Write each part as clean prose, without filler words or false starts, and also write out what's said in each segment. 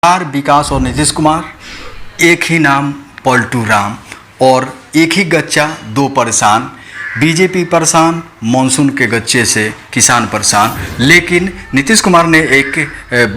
विकास और नीतीश कुमार एक ही नाम पलटू राम और एक ही गच्चा दो परेशान। बीजेपी परेशान, मानसून के गच्चे से किसान परेशान। लेकिन नीतीश कुमार ने एक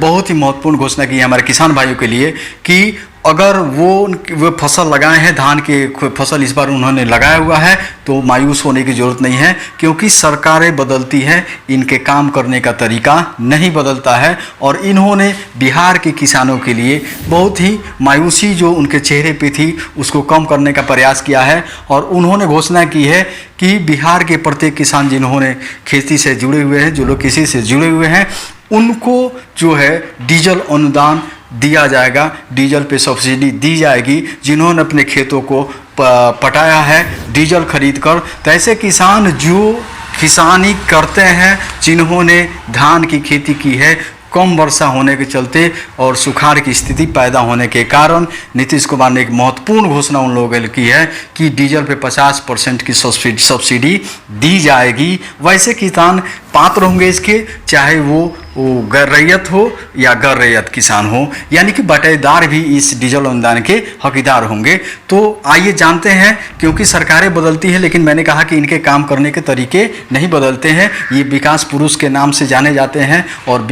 बहुत ही महत्वपूर्ण घोषणा की है हमारे किसान भाइयों के लिए कि अगर वो फसल लगाए हैं, धान के फसल इस बार उन्होंने लगाया हुआ है, तो मायूस होने की ज़रूरत नहीं है, क्योंकि सरकारें बदलती हैं, इनके काम करने का तरीका नहीं बदलता है। और इन्होंने बिहार के किसानों के लिए बहुत ही मायूसी जो उनके चेहरे पे थी उसको कम करने का प्रयास किया है। और उन्होंने घोषणा की है कि बिहार के प्रत्येक किसान जिन्होंने खेती से जुड़े हुए हैं, जो लोग कृषि से जुड़े हुए हैं, उनको जो है डीजल अनुदान दिया जाएगा, डीजल पे सब्सिडी दी जाएगी। जिन्होंने अपने खेतों को पटाया है डीजल खरीद कर, तो ऐसे किसान जो किसानी करते हैं, जिन्होंने धान की खेती की है, कम वर्षा होने के चलते और सुखाड़ की स्थिति पैदा होने के कारण नीतीश कुमार ने एक महत्वपूर्ण घोषणा उन लोगों ने की है कि डीजल पे 50% की सब्सिडी दी जाएगी। वैसे किसान पात्र होंगे इसके, चाहे वो गैर रैयत हो या गैर रैयत किसान हो, यानी कि बटेदार भी इस डीजल अनुदान के हकदार होंगे। तो आइए जानते हैं, क्योंकि सरकारें बदलती हैं लेकिन मैंने कहा कि इनके काम करने के तरीके नहीं बदलते हैं। ये विकास पुरुष के नाम से जाने जाते हैं और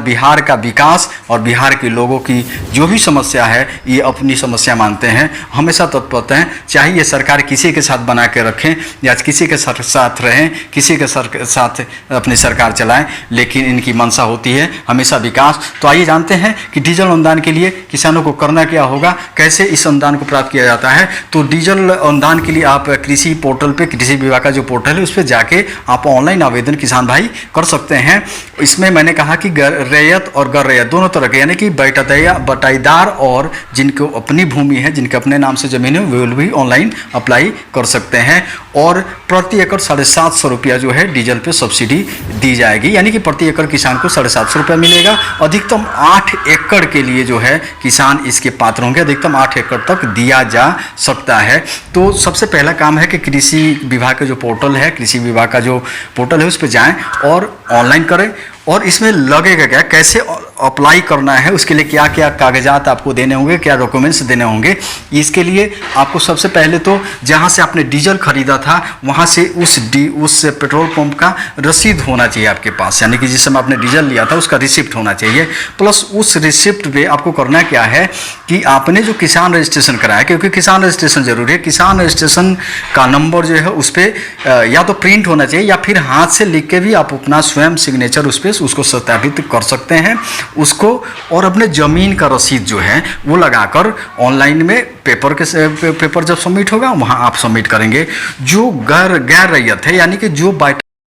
बिहार का विकास और बिहार के लोगों की जो भी समस्या है ये अपनी समस्या मानते हैं, हमेशा तत्पर हैं। चाहे ये सरकार किसी के साथ बना के रखें या किसी के साथ रहें, किसी के साथ अपनी सरकार चलाएं, लेकिन इनकी मंशा होती है हमेशा विकास। तो आइए जानते हैं कि डीजल अनुदान के लिए किसानों को करना क्या होगा, कैसे इस अनुदान को प्राप्त किया जाता है। तो डीजल अनुदान के लिए आप कृषि पोर्टल पे, कृषि विभाग का जो पोर्टल है उस पर जाके आप ऑनलाइन आवेदन किसान भाई कर सकते हैं। इसमें मैंने कहा कि रैयत और गैर रैयत दोनों तरह के, यानी कि बटाईदार और जिनको अपनी भूमि है, जिनके अपने नाम से जमीन है, वे भी ऑनलाइन अप्लाई कर सकते हैं। और प्रति एकड़ 750 रुपया जो है डीजल पे सब्सिडी दी जाएगी, यानी कि प्रति एकड़ किसान को 750 रुपया मिलेगा। अधिकतम 8 एकड़ के लिए जो है किसान इसके पात्र होंगे, अधिकतम 8 एकड़ तक दिया जा सकता है। तो सबसे पहला काम है कि कृषि विभाग का जो पोर्टल है, कृषि विभाग का जो पोर्टल है उस पर जाएं और ऑनलाइन करें। और इसमें लगेगा क्या, कैसे अप्लाई करना है, उसके लिए क्या क्या कागजात आपको देने होंगे, क्या डॉक्यूमेंट्स देने होंगे। इसके लिए आपको सबसे पहले तो जहां से आपने डीजल खरीदा था वहां से उस पेट्रोल पंप का रसीद होना चाहिए आपके पास, यानी कि जिस समय आपने डीजल लिया था उसका रिसिप्ट होना चाहिए। प्लस उस रिसिप्ट पे आपको करना क्या है कि आपने जो किसान रजिस्ट्रेशन कराया, क्योंकि किसान रजिस्ट्रेशन जरूरी है, किसान रजिस्ट्रेशन का नंबर जो है उस पर या तो प्रिंट होना चाहिए या फिर हाथ से लिख के भी आप अपना स्वयं सिग्नेचर उस पर उसको सत्यापित कर सकते हैं उसको। और अपने ज़मीन का रसीद जो है वो लगाकर ऑनलाइन में पेपर जब सबमिट होगा वहाँ आप सबमिट करेंगे। जो गैर रैयत है, यानी कि जो